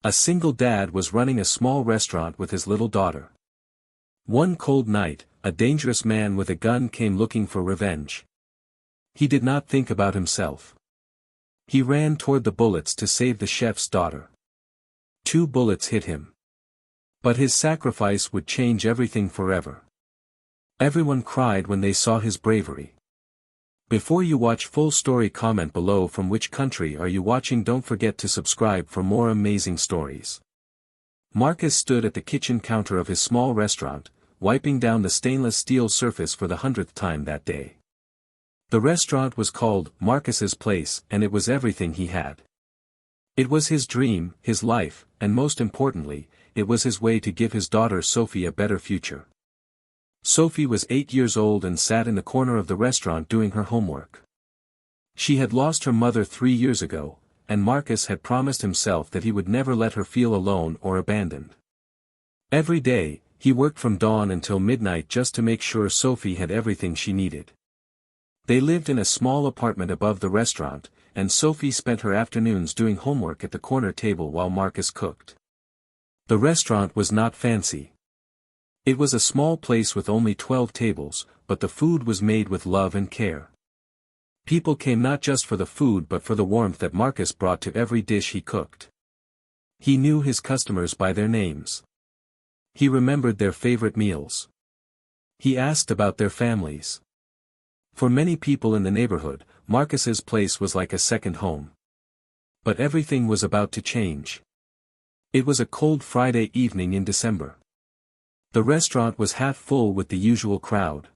A single dad was running a small restaurant with his little daughter. One cold night, a dangerous man with a gun came looking for revenge. He did not think about himself. He ran toward the bullets to save the chef's daughter. 2 bullets hit him. But his sacrifice would change everything forever. Everyone cried when they saw his bravery. Before you watch full story, comment below from which country are you watching. Don't forget to subscribe for more amazing stories. Marcus stood at the kitchen counter of his small restaurant, wiping down the stainless steel surface for the 100th time that day. The restaurant was called Marcus's Place, and it was everything he had. It was his dream, his life, and most importantly, it was his way to give his daughter Sophie a better future. Sophie was 8 years old and sat in the corner of the restaurant doing her homework. She had lost her mother 3 years ago, and Marcus had promised himself that he would never let her feel alone or abandoned. Every day, he worked from dawn until midnight just to make sure Sophie had everything she needed. They lived in a small apartment above the restaurant, and Sophie spent her afternoons doing homework at the corner table while Marcus cooked. The restaurant was not fancy. It was a small place with only 12 tables, but the food was made with love and care. People came not just for the food but for the warmth that Marcus brought to every dish he cooked. He knew his customers by their names. He remembered their favorite meals. He asked about their families. For many people in the neighborhood, Marcus's Place was like a second home. But everything was about to change. It was a cold Friday evening in December. The restaurant was half full with the usual crowd.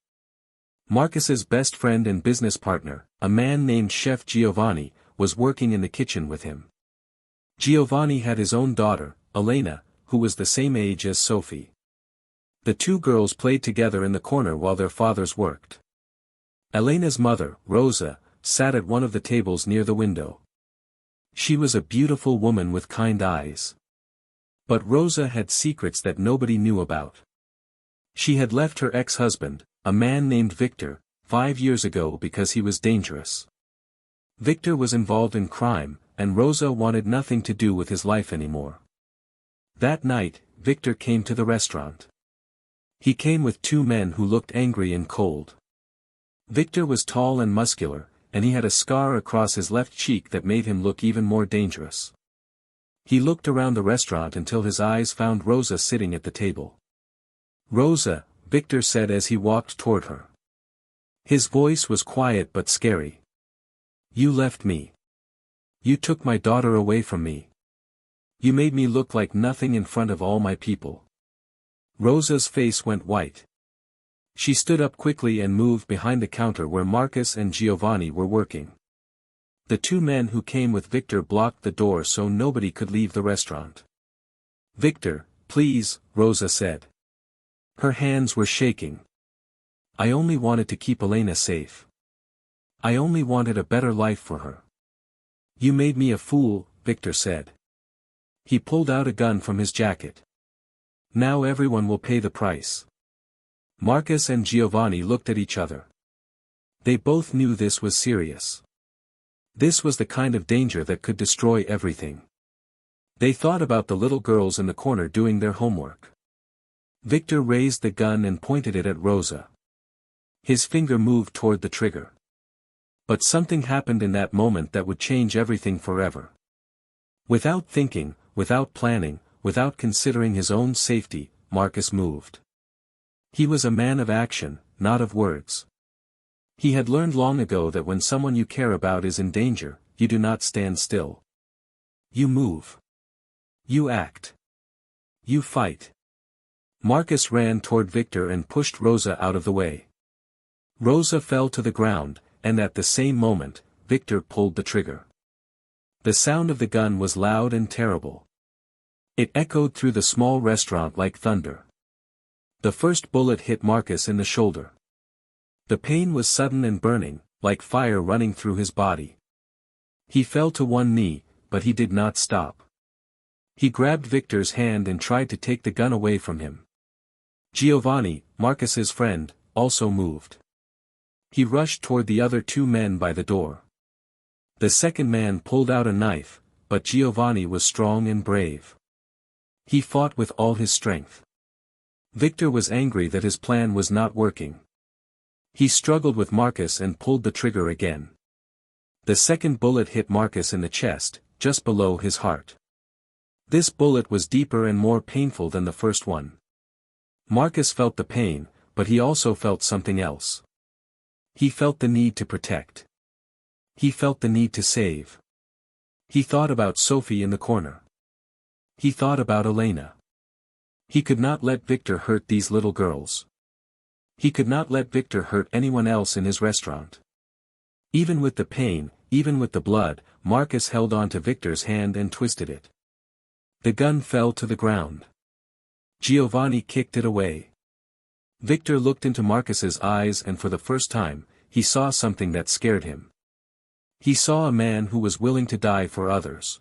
Marcus's best friend and business partner, a man named Chef Giovanni, was working in the kitchen with him. Giovanni had his own daughter, Elena, who was the same age as Sophie. The 2 girls played together in the corner while their fathers worked. Elena's mother, Rosa, sat at one of the tables near the window. She was a beautiful woman with kind eyes. But Rosa had secrets that nobody knew about. She had left her ex-husband, a man named Victor, 5 years ago because he was dangerous. Victor was involved in crime, and Rosa wanted nothing to do with his life anymore. That night, Victor came to the restaurant. He came with 2 men who looked angry and cold. Victor was tall and muscular, and he had a scar across his left cheek that made him look even more dangerous. He looked around the restaurant until his eyes found Rosa sitting at the table. "Rosa," Victor said as he walked toward her. His voice was quiet but scary. "You left me. You took my daughter away from me. You made me look like nothing in front of all my people." Rosa's face went white. She stood up quickly and moved behind the counter where Marcus and Giovanni were working. The 2 men who came with Victor blocked the door so nobody could leave the restaurant. "Victor, please," Rosa said. Her hands were shaking. "I only wanted to keep Elena safe. I only wanted a better life for her." "You made me a fool," Victor said. He pulled out a gun from his jacket. "Now everyone will pay the price." Marcus and Giovanni looked at each other. They both knew this was serious. This was the kind of danger that could destroy everything. They thought about the little girls in the corner doing their homework. Victor raised the gun and pointed it at Rosa. His finger moved toward the trigger. But something happened in that moment that would change everything forever. Without thinking, without planning, without considering his own safety, Marcus moved. He was a man of action, not of words. He had learned long ago that when someone you care about is in danger, you do not stand still. You move. You act. You fight. Marcus ran toward Victor and pushed Rosa out of the way. Rosa fell to the ground, and at the same moment, Victor pulled the trigger. The sound of the gun was loud and terrible. It echoed through the small restaurant like thunder. The first bullet hit Marcus in the shoulder. The pain was sudden and burning, like fire running through his body. He fell to one knee, but he did not stop. He grabbed Victor's hand and tried to take the gun away from him. Giovanni, Marcus's friend, also moved. He rushed toward the other 2 men by the door. The second man pulled out a knife, but Giovanni was strong and brave. He fought with all his strength. Victor was angry that his plan was not working. He struggled with Marcus and pulled the trigger again. The second bullet hit Marcus in the chest, just below his heart. This bullet was deeper and more painful than the first one. Marcus felt the pain, but he also felt something else. He felt the need to protect. He felt the need to save. He thought about Sophie in the corner. He thought about Elena. He could not let Victor hurt these little girls. He could not let Victor hurt anyone else in his restaurant. Even with the pain, even with the blood, Marcus held on to Victor's hand and twisted it. The gun fell to the ground. Giovanni kicked it away. Victor looked into Marcus's eyes and for the first time, he saw something that scared him. He saw a man who was willing to die for others.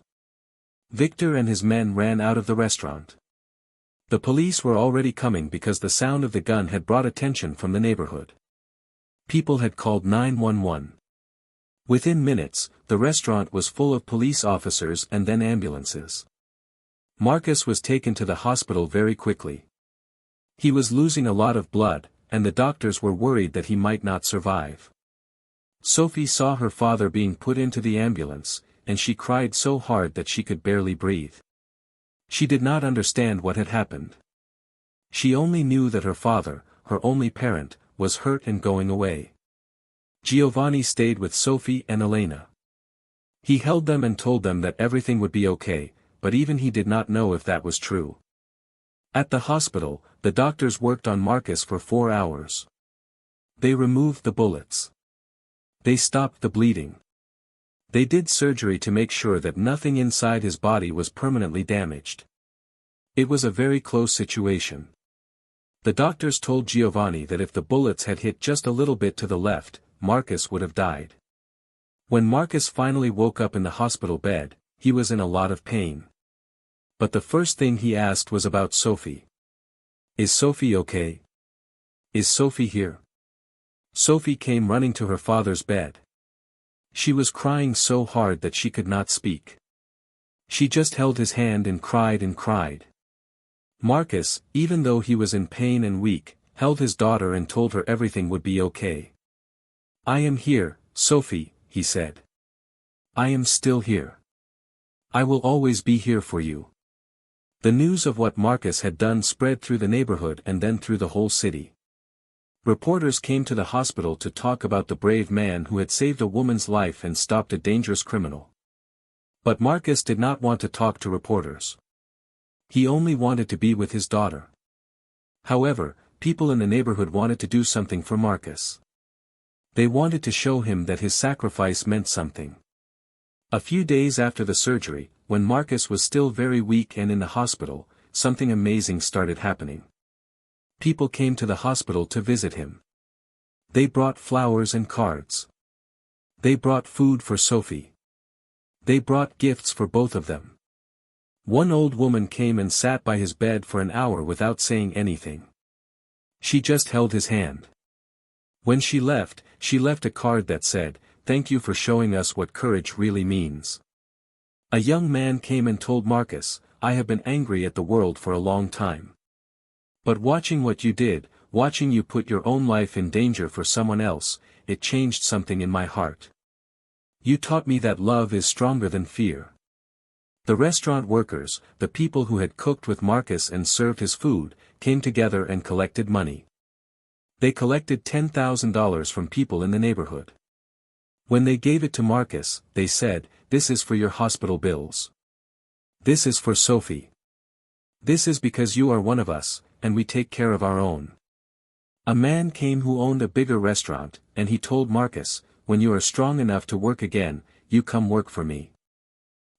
Victor and his men ran out of the restaurant. The police were already coming because the sound of the gun had brought attention from the neighborhood. People had called 911. Within minutes, the restaurant was full of police officers and then ambulances. Marcus was taken to the hospital very quickly. He was losing a lot of blood, and the doctors were worried that he might not survive. Sophie saw her father being put into the ambulance, and she cried so hard that she could barely breathe. She did not understand what had happened. She only knew that her father, her only parent, was hurt and going away. Giovanni stayed with Sophie and Elena. He held them and told them that everything would be okay, but even he did not know if that was true. At the hospital, the doctors worked on Marcus for 4 hours. They removed the bullets. They stopped the bleeding. They did surgery to make sure that nothing inside his body was permanently damaged. It was a very close situation. The doctors told Giovanni that if the bullets had hit just a little bit to the left, Marcus would have died. When Marcus finally woke up in the hospital bed, he was in a lot of pain. But the first thing he asked was about Sophie. "Is Sophie okay? Is Sophie here?" Sophie came running to her father's bed. She was crying so hard that she could not speak. She just held his hand and cried and cried. Marcus, even though he was in pain and weak, held his daughter and told her everything would be okay. "I am here, Sophie," he said. "I am still here. I will always be here for you." The news of what Marcus had done spread through the neighborhood and then through the whole city. Reporters came to the hospital to talk about the brave man who had saved a woman's life and stopped a dangerous criminal. But Marcus did not want to talk to reporters. He only wanted to be with his daughter. However, people in the neighborhood wanted to do something for Marcus. They wanted to show him that his sacrifice meant something. A few days after the surgery, when Marcus was still very weak and in the hospital, something amazing started happening. People came to the hospital to visit him. They brought flowers and cards. They brought food for Sophie. They brought gifts for both of them. One old woman came and sat by his bed for an hour without saying anything. She just held his hand. When she left a card that said, "Thank you for showing us what courage really means." A young man came and told Marcus, "I have been angry at the world for a long time. But watching what you did, watching you put your own life in danger for someone else, it changed something in my heart. You taught me that love is stronger than fear." The restaurant workers, the people who had cooked with Marcus and served his food, came together and collected money. They collected $10,000 from people in the neighborhood. When they gave it to Marcus, they said, "This is for your hospital bills. This is for Sophie. This is because you are one of us, and we take care of our own." A man came who owned a bigger restaurant, and he told Marcus, "When you are strong enough to work again, you come work for me.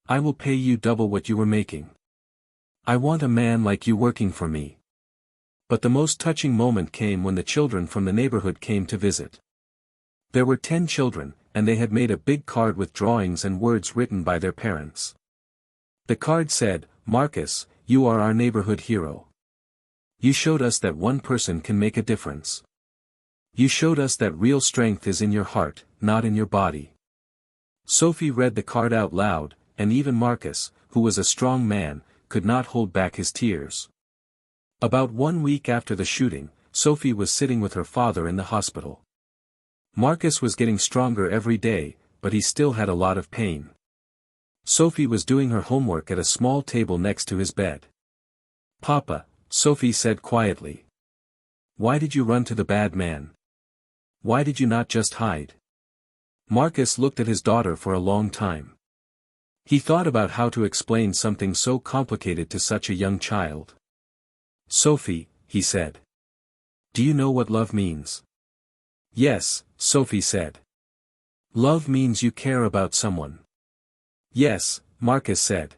I will pay you double what you were making. I want a man like you working for me." But the most touching moment came when the children from the neighborhood came to visit. There were 10 children, and they had made a big card with drawings and words written by their parents. The card said, "Marcus, you are our neighborhood hero. You showed us that one person can make a difference. You showed us that real strength is in your heart, not in your body." Sophie read the card out loud, and even Marcus, who was a strong man, could not hold back his tears. About 1 week after the shooting, Sophie was sitting with her father in the hospital. Marcus was getting stronger every day, but he still had a lot of pain. Sophie was doing her homework at a small table next to his bed. "Papa," Sophie said quietly. "Why did you run to the bad man? Why did you not just hide?" Marcus looked at his daughter for a long time. He thought about how to explain something so complicated to such a young child. "Sophie," he said. "Do you know what love means?" "Yes," Sophie said. "Love means you care about someone." "Yes," Marcus said.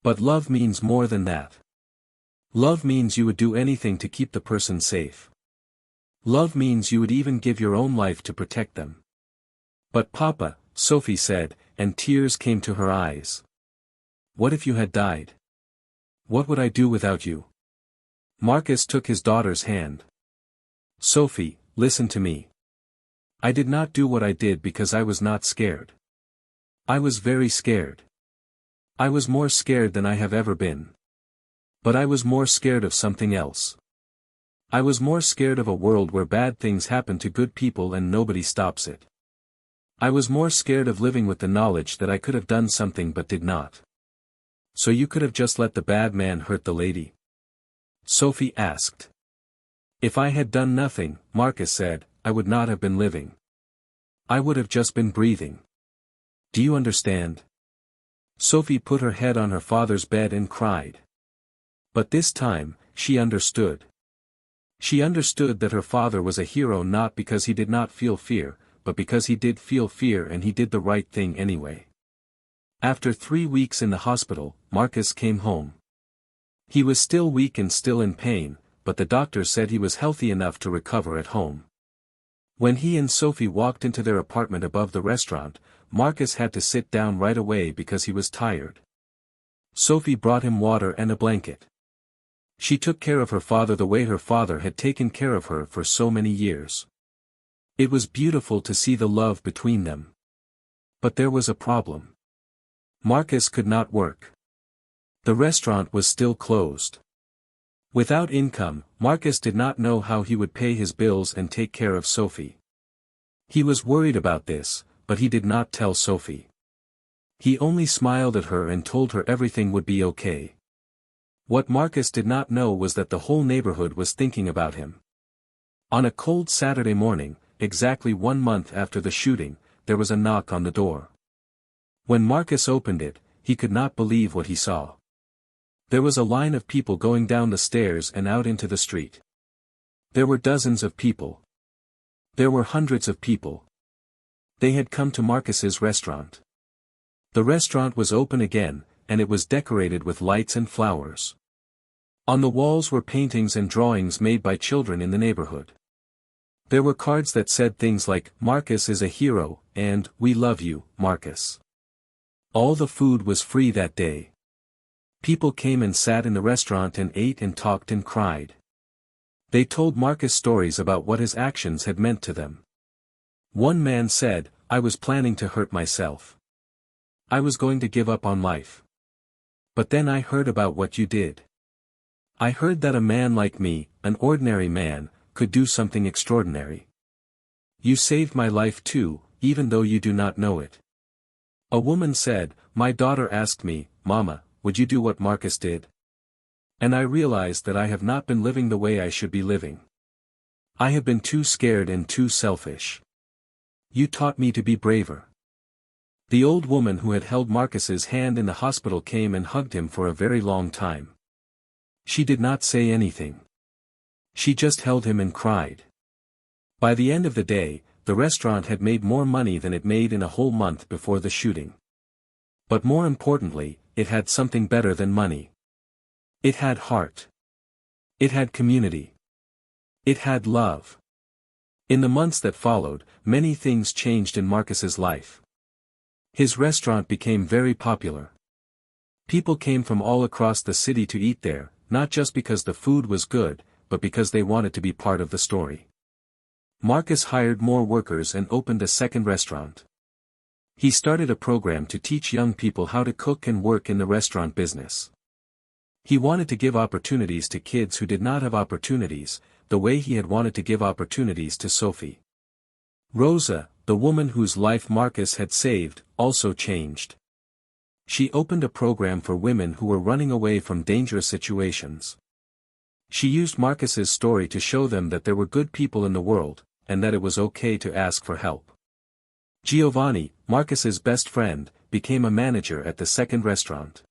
"But love means more than that. Love means you would do anything to keep the person safe. Love means you would even give your own life to protect them." "But Papa," Sophie said, and tears came to her eyes. "What if you had died? What would I do without you?" Marcus took his daughter's hand. "Sophie, listen to me. I did not do what I did because I was not scared. I was very scared. I was more scared than I have ever been. But I was more scared of something else. I was more scared of a world where bad things happen to good people and nobody stops it. I was more scared of living with the knowledge that I could have done something but did not." "So you could have just let the bad man hurt the lady?" Sophie asked. "If I had done nothing," Marcus said, "I would not have been living. I would have just been breathing. Do you understand?" Sophie put her head on her father's bed and cried. But this time, she understood. She understood that her father was a hero not because he did not feel fear, but because he did feel fear and he did the right thing anyway. After 3 weeks in the hospital, Marcus came home. He was still weak and still in pain, but the doctor said he was healthy enough to recover at home. When he and Sophie walked into their apartment above the restaurant, Marcus had to sit down right away because he was tired. Sophie brought him water and a blanket. She took care of her father the way her father had taken care of her for so many years. It was beautiful to see the love between them. But there was a problem. Marcus could not work. The restaurant was still closed. Without income, Marcus did not know how he would pay his bills and take care of Sophie. He was worried about this, but he did not tell Sophie. He only smiled at her and told her everything would be okay. What Marcus did not know was that the whole neighborhood was thinking about him. On a cold Saturday morning, exactly 1 month after the shooting, there was a knock on the door. When Marcus opened it, he could not believe what he saw. There was a line of people going down the stairs and out into the street. There were dozens of people. There were hundreds of people. They had come to Marcus's restaurant. The restaurant was open again, and it was decorated with lights and flowers. On the walls were paintings and drawings made by children in the neighborhood. There were cards that said things like, "Marcus is a hero," and, "We love you, Marcus." All the food was free that day. People came and sat in the restaurant and ate and talked and cried. They told Marcus stories about what his actions had meant to them. One man said, "I was planning to hurt myself. I was going to give up on life. But then I heard about what you did. I heard that a man like me, an ordinary man, could do something extraordinary. You saved my life too, even though you do not know it." A woman said, "My daughter asked me, 'Mama, would you do what Marcus did?' And I realized that I have not been living the way I should be living. I have been too scared and too selfish. You taught me to be braver." The old woman who had held Marcus's hand in the hospital came and hugged him for a very long time. She did not say anything. She just held him and cried. By the end of the day, the restaurant had made more money than it made in a whole month before the shooting. But more importantly, it had something better than money. It had heart. It had community. It had love. In the months that followed, many things changed in Marcus's life. His restaurant became very popular. People came from all across the city to eat there, not just because the food was good, but because they wanted to be part of the story. Marcus hired more workers and opened a second restaurant. He started a program to teach young people how to cook and work in the restaurant business. He wanted to give opportunities to kids who did not have opportunities, the way he had wanted to give opportunities to Sophie. Rosa, the woman whose life Marcus had saved, also changed. She opened a program for women who were running away from dangerous situations. She used Marcus's story to show them that there were good people in the world, and that it was okay to ask for help. Giovanni, Marcus's best friend, became a manager at the second restaurant.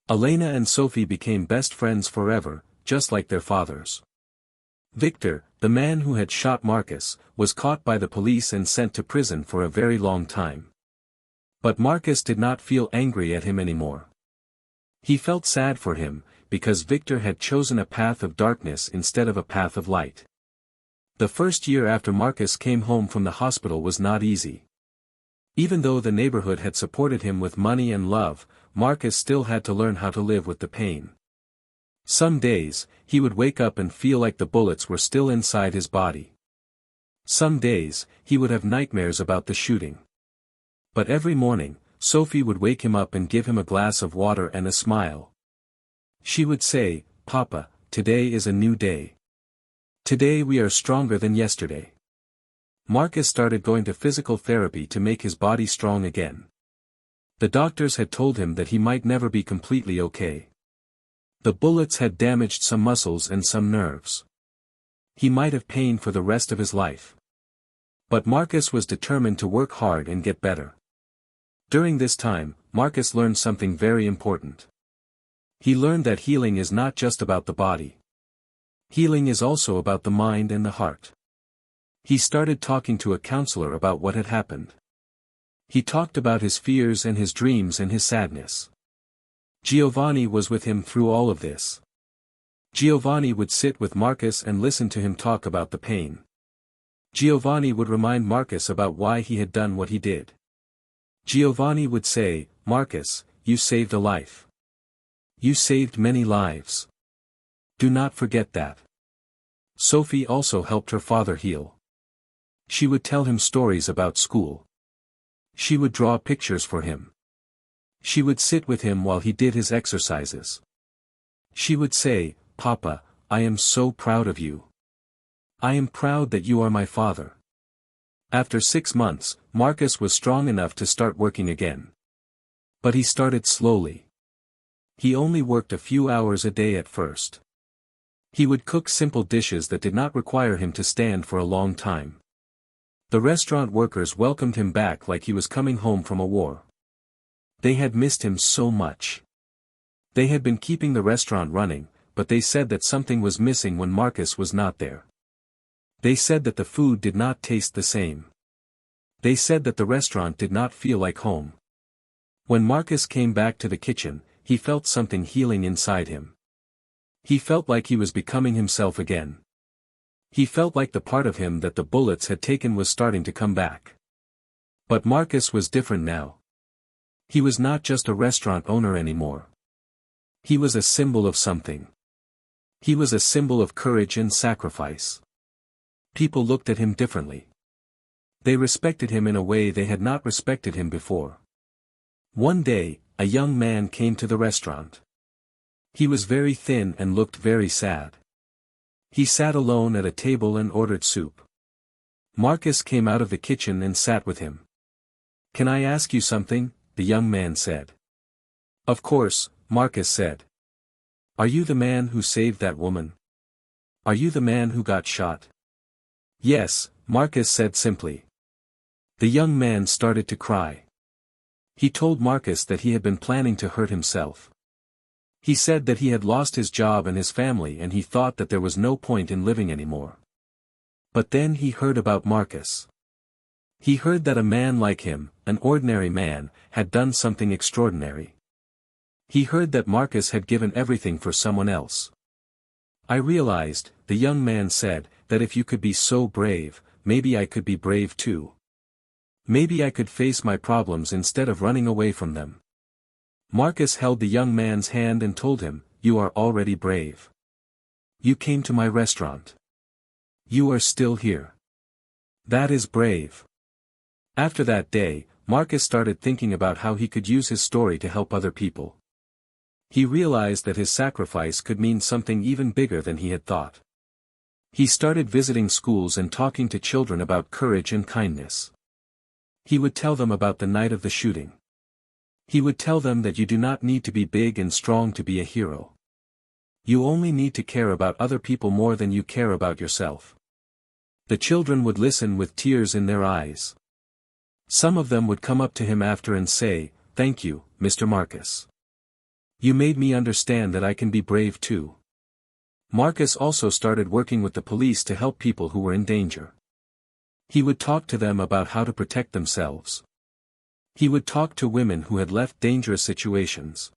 Elena and Sophie became best friends forever, just like their fathers. Victor, the man who had shot Marcus, was caught by the police and sent to prison for a very long time. But Marcus did not feel angry at him anymore. He felt sad for him, because Victor had chosen a path of darkness instead of a path of light. The first year after Marcus came home from the hospital was not easy. Even though the neighborhood had supported him with money and love, Marcus still had to learn how to live with the pain. Some days, he would wake up and feel like the bullets were still inside his body. Some days, he would have nightmares about the shooting. But every morning, Sophie would wake him up and give him a glass of water and a smile. She would say, "Papa, today is a new day. Today we are stronger than yesterday." Marcus started going to physical therapy to make his body strong again. The doctors had told him that he might never be completely okay. The bullets had damaged some muscles and some nerves. He might have pain for the rest of his life. But Marcus was determined to work hard and get better. During this time, Marcus learned something very important. He learned that healing is not just about the body. Healing is also about the mind and the heart. He started talking to a counselor about what had happened. He talked about his fears and his dreams and his sadness. Giovanni was with him through all of this. Giovanni would sit with Marcus and listen to him talk about the pain. Giovanni would remind Marcus about why he had done what he did. Giovanni would say, "Marcus, you saved a life. You saved many lives. Do not forget that." Sophie also helped her father heal. She would tell him stories about school. She would draw pictures for him. She would sit with him while he did his exercises. She would say, "Papa, I am so proud of you. I am proud that you are my father." After 6 months, Marcus was strong enough to start working again. But he started slowly. He only worked a few hours a day at first. He would cook simple dishes that did not require him to stand for a long time. The restaurant workers welcomed him back like he was coming home from a war. They had missed him so much. They had been keeping the restaurant running, but they said that something was missing when Marcus was not there. They said that the food did not taste the same. They said that the restaurant did not feel like home. When Marcus came back to the kitchen, he felt something healing inside him. He felt like he was becoming himself again. He felt like the part of him that the bullets had taken was starting to come back. But Marcus was different now. He was not just a restaurant owner anymore. He was a symbol of something. He was a symbol of courage and sacrifice. People looked at him differently. They respected him in a way they had not respected him before. One day, a young man came to the restaurant. He was very thin and looked very sad. He sat alone at a table and ordered soup. Marcus came out of the kitchen and sat with him. "Can I ask you something?" the young man said. "Of course," Marcus said. "Are you the man who saved that woman? Are you the man who got shot?" "Yes," Marcus said simply. The young man started to cry. He told Marcus that he had been planning to hurt himself. He said that he had lost his job and his family and he thought that there was no point in living anymore. But then he heard about Marcus. He heard that a man like him, an ordinary man, had done something extraordinary. He heard that Marcus had given everything for someone else. "I realized," the young man said, "that if you could be so brave, maybe I could be brave too. Maybe I could face my problems instead of running away from them." Marcus held the young man's hand and told him, "You are already brave. You came to my restaurant. You are still here. That is brave." After that day, Marcus started thinking about how he could use his story to help other people. He realized that his sacrifice could mean something even bigger than he had thought. He started visiting schools and talking to children about courage and kindness. He would tell them about the night of the shooting. He would tell them that you do not need to be big and strong to be a hero. You only need to care about other people more than you care about yourself. The children would listen with tears in their eyes. Some of them would come up to him after and say, "Thank you, Mr. Marcus. You made me understand that I can be brave too." Marcus also started working with the police to help people who were in danger. He would talk to them about how to protect themselves. He would talk to women who had left dangerous situations.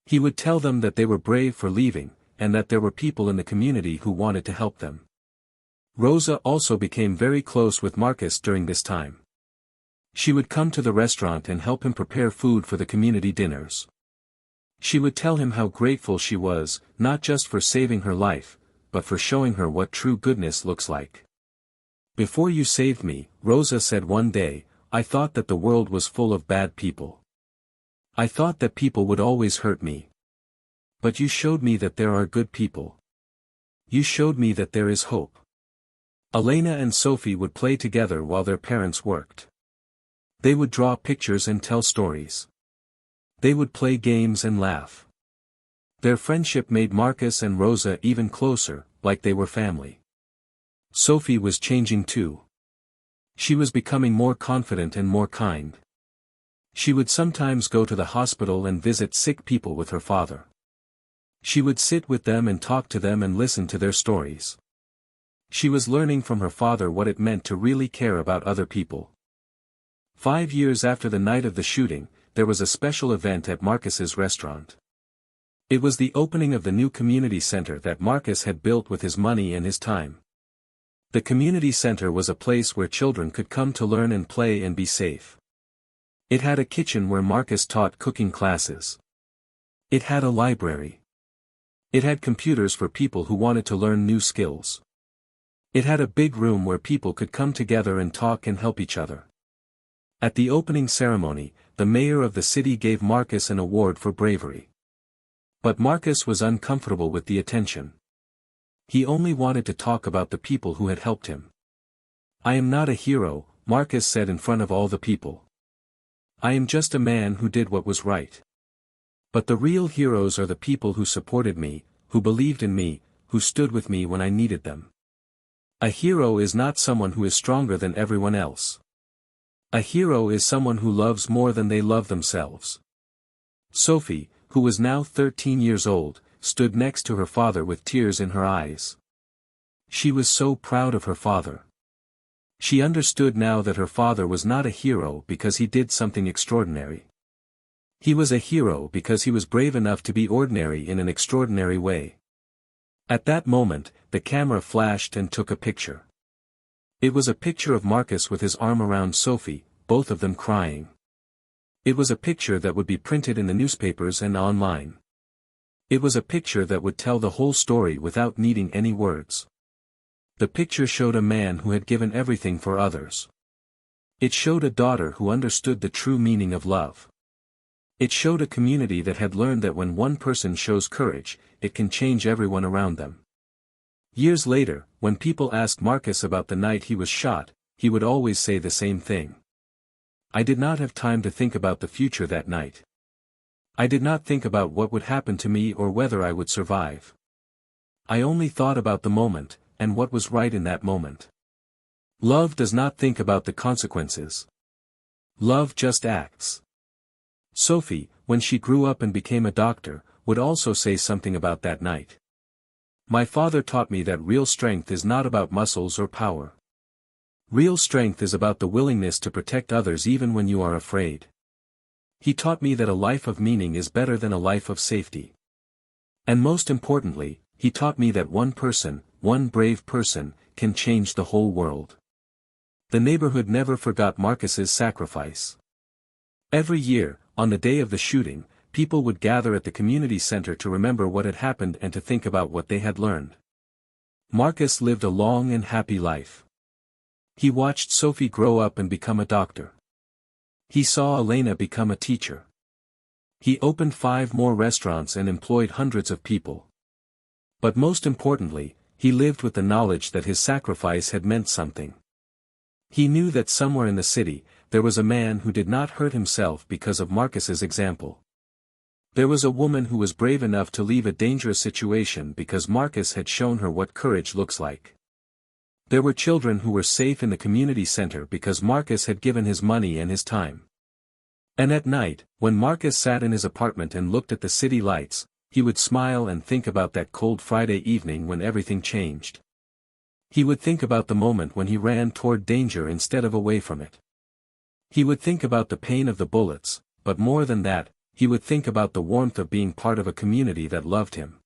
He would tell them that they were brave for leaving, and that there were people in the community who wanted to help them. Rosa also became very close with Marcus during this time. She would come to the restaurant and help him prepare food for the community dinners. She would tell him how grateful she was, not just for saving her life, but for showing her what true goodness looks like. "Before you saved me," Rosa said one day, "I thought that the world was full of bad people. I thought that people would always hurt me. But you showed me that there are good people. You showed me that there is hope." Elena and Sophie would play together while their parents worked. They would draw pictures and tell stories. They would play games and laugh. Their friendship made Marcus and Rosa even closer, like they were family. Sophie was changing too. She was becoming more confident and more kind. She would sometimes go to the hospital and visit sick people with her father. She would sit with them and talk to them and listen to their stories. She was learning from her father what it meant to really care about other people. 5 years after the night of the shooting, there was a special event at Marcus's restaurant. It was the opening of the new community center that Marcus had built with his money and his time. The community center was a place where children could come to learn and play and be safe. It had a kitchen where Marcus taught cooking classes. It had a library. It had computers for people who wanted to learn new skills. It had a big room where people could come together and talk and help each other. At the opening ceremony, the mayor of the city gave Marcus an award for bravery. But Marcus was uncomfortable with the attention. He only wanted to talk about the people who had helped him. "I am not a hero," Marcus said in front of all the people. "I am just a man who did what was right. But the real heroes are the people who supported me, who believed in me, who stood with me when I needed them. A hero is not someone who is stronger than everyone else. A hero is someone who loves more than they love themselves." Sophie, who was now 13 years old, stood next to her father with tears in her eyes. She was so proud of her father. She understood now that her father was not a hero because he did something extraordinary. He was a hero because he was brave enough to be ordinary in an extraordinary way. At that moment, the camera flashed and took a picture. It was a picture of Marcus with his arm around Sophie, both of them crying. It was a picture that would be printed in the newspapers and online. It was a picture that would tell the whole story without needing any words. The picture showed a man who had given everything for others. It showed a daughter who understood the true meaning of love. It showed a community that had learned that when one person shows courage, it can change everyone around them. Years later, when people asked Marcus about the night he was shot, he would always say the same thing. "I did not have time to think about the future that night. I did not think about what would happen to me or whether I would survive. I only thought about the moment, and what was right in that moment." Love does not think about the consequences. Love just acts. Sophie, when she grew up and became a doctor, would also say something about that night. "My father taught me that real strength is not about muscles or power. Real strength is about the willingness to protect others even when you are afraid. He taught me that a life of meaning is better than a life of safety. And most importantly, he taught me that one person, one brave person, can change the whole world." The neighborhood never forgot Marcus's sacrifice. Every year, on the day of the shooting, people would gather at the community center to remember what had happened and to think about what they had learned. Marcus lived a long and happy life. He watched Sophie grow up and become a doctor. He saw Elena become a teacher. He opened 5 more restaurants and employed hundreds of people. But most importantly, he lived with the knowledge that his sacrifice had meant something. He knew that somewhere in the city, there was a man who did not hurt himself because of Marcus's example. There was a woman who was brave enough to leave a dangerous situation because Marcus had shown her what courage looks like. There were children who were safe in the community center because Marcus had given his money and his time. And at night, when Marcus sat in his apartment and looked at the city lights, he would smile and think about that cold Friday evening when everything changed. He would think about the moment when he ran toward danger instead of away from it. He would think about the pain of the bullets, but more than that, he would think about the warmth of being part of a community that loved him.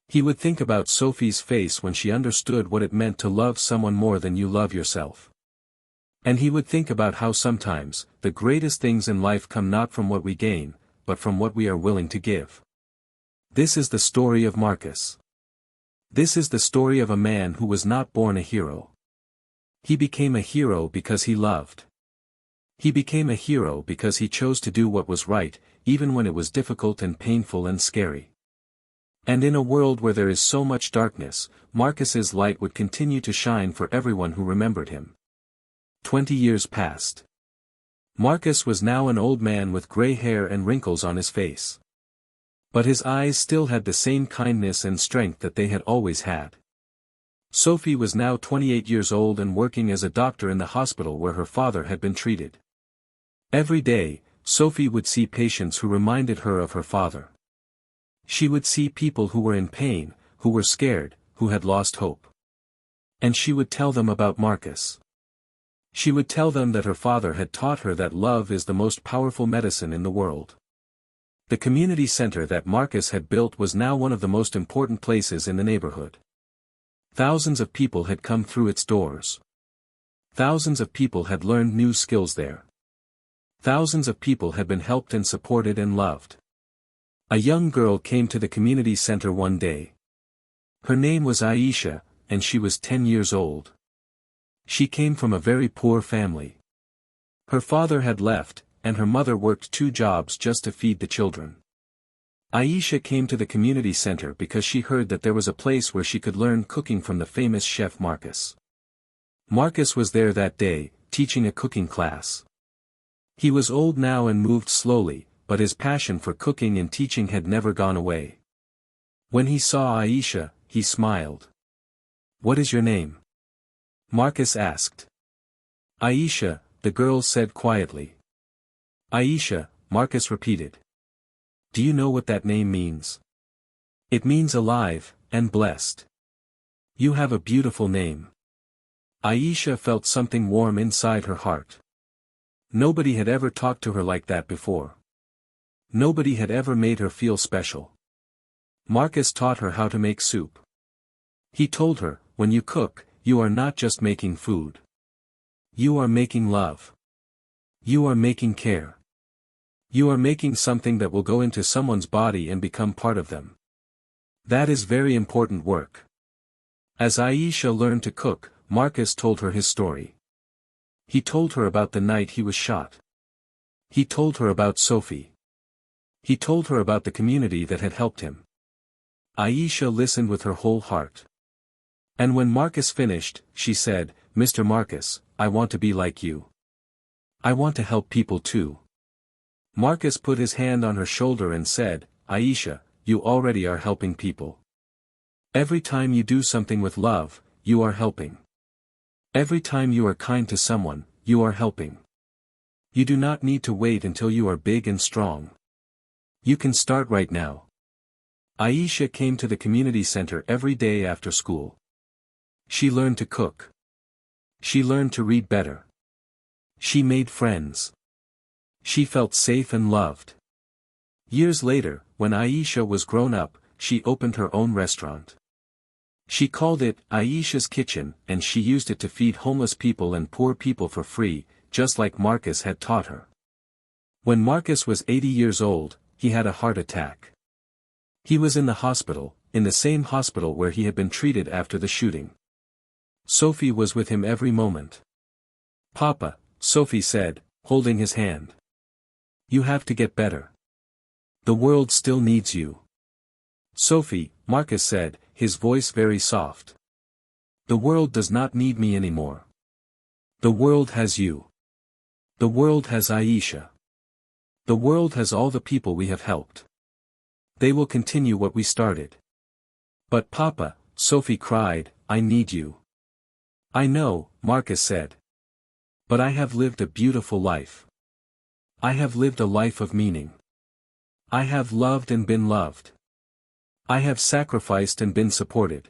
He would think about Sophie's face when she understood what it meant to love someone more than you love yourself. And he would think about how sometimes, the greatest things in life come not from what we gain, but from what we are willing to give. This is the story of Marcus. This is the story of a man who was not born a hero. He became a hero because he loved. He became a hero because he chose to do what was right, even when it was difficult and painful and scary. And in a world where there is so much darkness, Marcus's light would continue to shine for everyone who remembered him. 20 years passed. Marcus was now an old man with gray hair and wrinkles on his face. But his eyes still had the same kindness and strength that they had always had. Sophie was now 28 years old and working as a doctor in the hospital where her father had been treated. Every day, Sophie would see patients who reminded her of her father. She would see people who were in pain, who were scared, who had lost hope. And she would tell them about Marcus. She would tell them that her father had taught her that love is the most powerful medicine in the world. The community center that Marcus had built was now one of the most important places in the neighborhood. Thousands of people had come through its doors. Thousands of people had learned new skills there. Thousands of people had been helped and supported and loved. A young girl came to the community center one day. Her name was Aisha, and she was 10 years old. She came from a very poor family. Her father had left, and her mother worked 2 jobs just to feed the children. Aisha came to the community center because she heard that there was a place where she could learn cooking from the famous chef Marcus. Marcus was there that day, teaching a cooking class. He was old now and moved slowly, but his passion for cooking and teaching had never gone away. When he saw Aisha, he smiled. "What is your name?" Marcus asked. "Aisha," the girl said quietly. "Aisha," Marcus repeated. "Do you know what that name means?" "It means alive, and blessed. You have a beautiful name." Aisha felt something warm inside her heart. Nobody had ever talked to her like that before. Nobody had ever made her feel special. Marcus taught her how to make soup. He told her, "When you cook, you are not just making food. You are making love. You are making care. You are making something that will go into someone's body and become part of them. That is very important work." As Aisha learned to cook, Marcus told her his story. He told her about the night he was shot. He told her about Sophie. He told her about the community that had helped him. Aisha listened with her whole heart. And when Marcus finished, she said, "Mr. Marcus, I want to be like you. I want to help people too." Marcus put his hand on her shoulder and said, "Aisha, you already are helping people. Every time you do something with love, you are helping. Every time you are kind to someone, you are helping. You do not need to wait until you are big and strong. You can start right now." Aisha came to the community center every day after school. She learned to cook. She learned to read better. She made friends. She felt safe and loved. Years later, when Aisha was grown up, she opened her own restaurant. She called it Aisha's Kitchen, and she used it to feed homeless people and poor people for free, just like Marcus had taught her. When Marcus was 80 years old, he had a heart attack. He was in the hospital, in the same hospital where he had been treated after the shooting. Sophie was with him every moment. "Papa," Sophie said, holding his hand. You have to get better. The world still needs you. Sophie, Marcus said, his voice very soft. The world does not need me anymore. The world has you. The world has Aisha. The world has all the people we have helped. They will continue what we started. But Papa, Sophie cried, I need you. I know, Marcus said. But I have lived a beautiful life. I have lived a life of meaning. I have loved and been loved. I have sacrificed and been supported.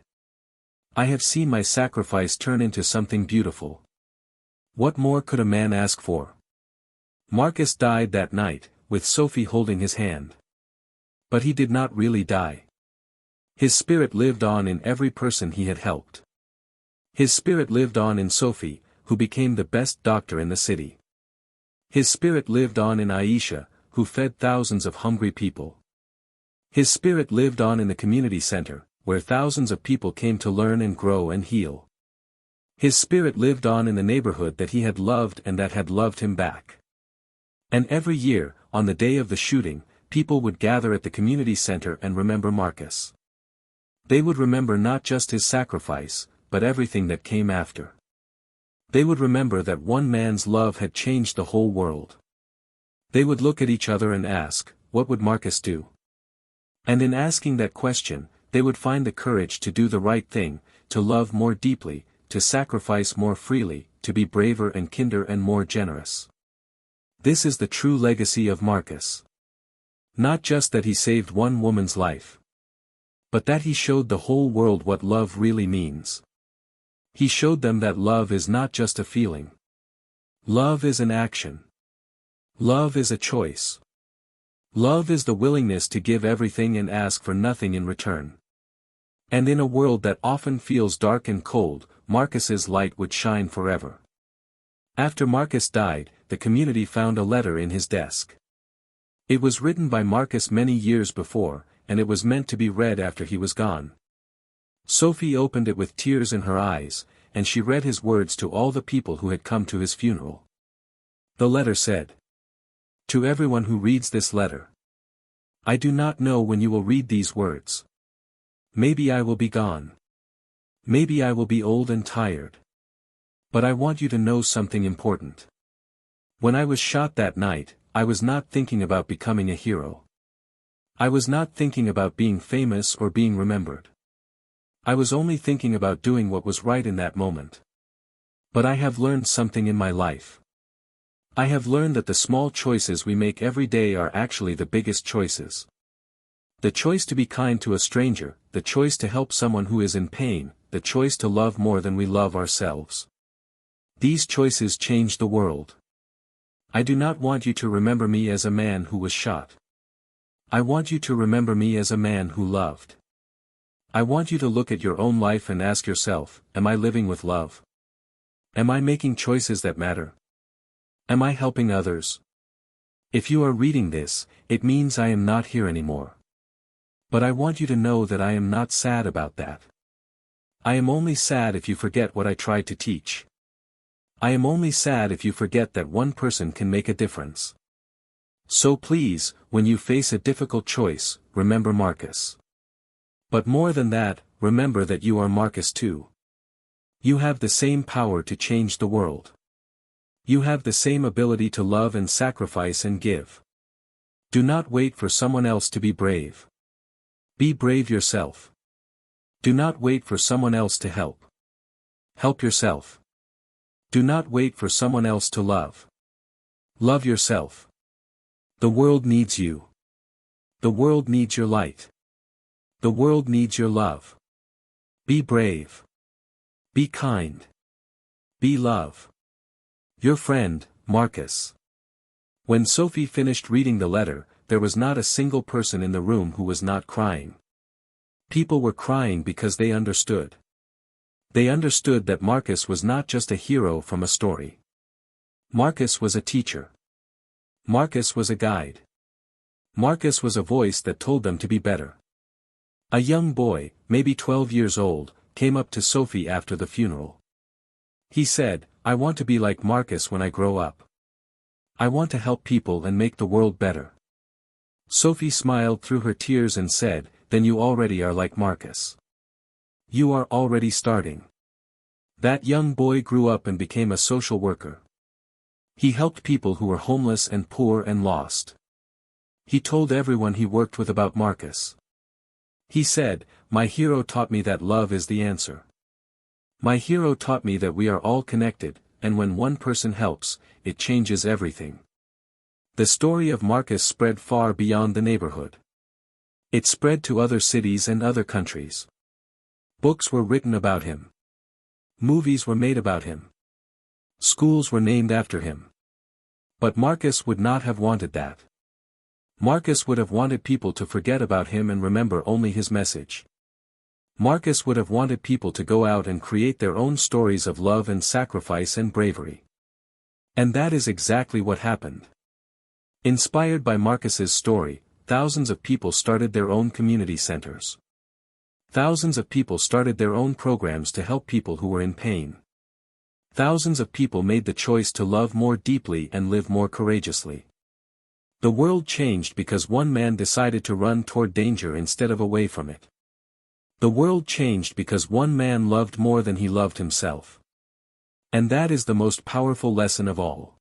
I have seen my sacrifice turn into something beautiful. What more could a man ask for? Marcus died that night, with Sophie holding his hand. But he did not really die. His spirit lived on in every person he had helped. His spirit lived on in Sophie, who became the best doctor in the city. His spirit lived on in Aisha, who fed thousands of hungry people. His spirit lived on in the community center, where thousands of people came to learn and grow and heal. His spirit lived on in the neighborhood that he had loved and that had loved him back. And every year, on the day of the shooting, people would gather at the community center and remember Marcus. They would remember not just his sacrifice, but everything that came after. They would remember that one man's love had changed the whole world. They would look at each other and ask, what would Marcus do? And in asking that question, they would find the courage to do the right thing, to love more deeply, to sacrifice more freely, to be braver and kinder and more generous. This is the true legacy of Marcus. Not just that he saved one woman's life, but that he showed the whole world what love really means. He showed them that love is not just a feeling. Love is an action. Love is a choice. Love is the willingness to give everything and ask for nothing in return. And in a world that often feels dark and cold, Marcus's light would shine forever. After Marcus died, the community found a letter in his desk. It was written by Marcus many years before, and it was meant to be read after he was gone. Sophie opened it with tears in her eyes, and she read his words to all the people who had come to his funeral. The letter said, to everyone who reads this letter, I do not know when you will read these words. Maybe I will be gone. Maybe I will be old and tired. But I want you to know something important. When I was shot that night, I was not thinking about becoming a hero. I was not thinking about being famous or being remembered. I was only thinking about doing what was right in that moment. But I have learned something in my life. I have learned that the small choices we make every day are actually the biggest choices. The choice to be kind to a stranger, the choice to help someone who is in pain, the choice to love more than we love ourselves. These choices change the world. I do not want you to remember me as a man who was shot. I want you to remember me as a man who loved. I want you to look at your own life and ask yourself, am I living with love? Am I making choices that matter? Am I helping others? If you are reading this, it means I am not here anymore. But I want you to know that I am not sad about that. I am only sad if you forget what I tried to teach. I am only sad if you forget that one person can make a difference. So please, when you face a difficult choice, remember Marcus. But more than that, remember that you are Marcus too. You have the same power to change the world. You have the same ability to love and sacrifice and give. Do not wait for someone else to be brave. Be brave yourself. Do not wait for someone else to help. Help yourself. Do not wait for someone else to love. Love yourself. The world needs you. The world needs your light. The world needs your love. Be brave. Be kind. Be love. Your friend, Marcus. When Sophie finished reading the letter, there was not a single person in the room who was not crying. People were crying because they understood. They understood that Marcus was not just a hero from a story. Marcus was a teacher. Marcus was a guide. Marcus was a voice that told them to be better. A young boy, maybe 12 years old, came up to Sophie after the funeral. He said, I want to be like Marcus when I grow up. I want to help people and make the world better. Sophie smiled through her tears and said, then you already are like Marcus. You are already starting. That young boy grew up and became a social worker. He helped people who were homeless and poor and lost. He told everyone he worked with about Marcus. He said, my hero taught me that love is the answer. My hero taught me that we are all connected, and when one person helps, it changes everything. The story of Marcus spread far beyond the neighborhood. It spread to other cities and other countries. Books were written about him. Movies were made about him. Schools were named after him. But Marcus would not have wanted that. Marcus would have wanted people to forget about him and remember only his message. Marcus would have wanted people to go out and create their own stories of love and sacrifice and bravery. And that is exactly what happened. Inspired by Marcus's story, thousands of people started their own community centers. Thousands of people started their own programs to help people who were in pain. Thousands of people made the choice to love more deeply and live more courageously. The world changed because one man decided to run toward danger instead of away from it. The world changed because one man loved more than he loved himself. And that is the most powerful lesson of all.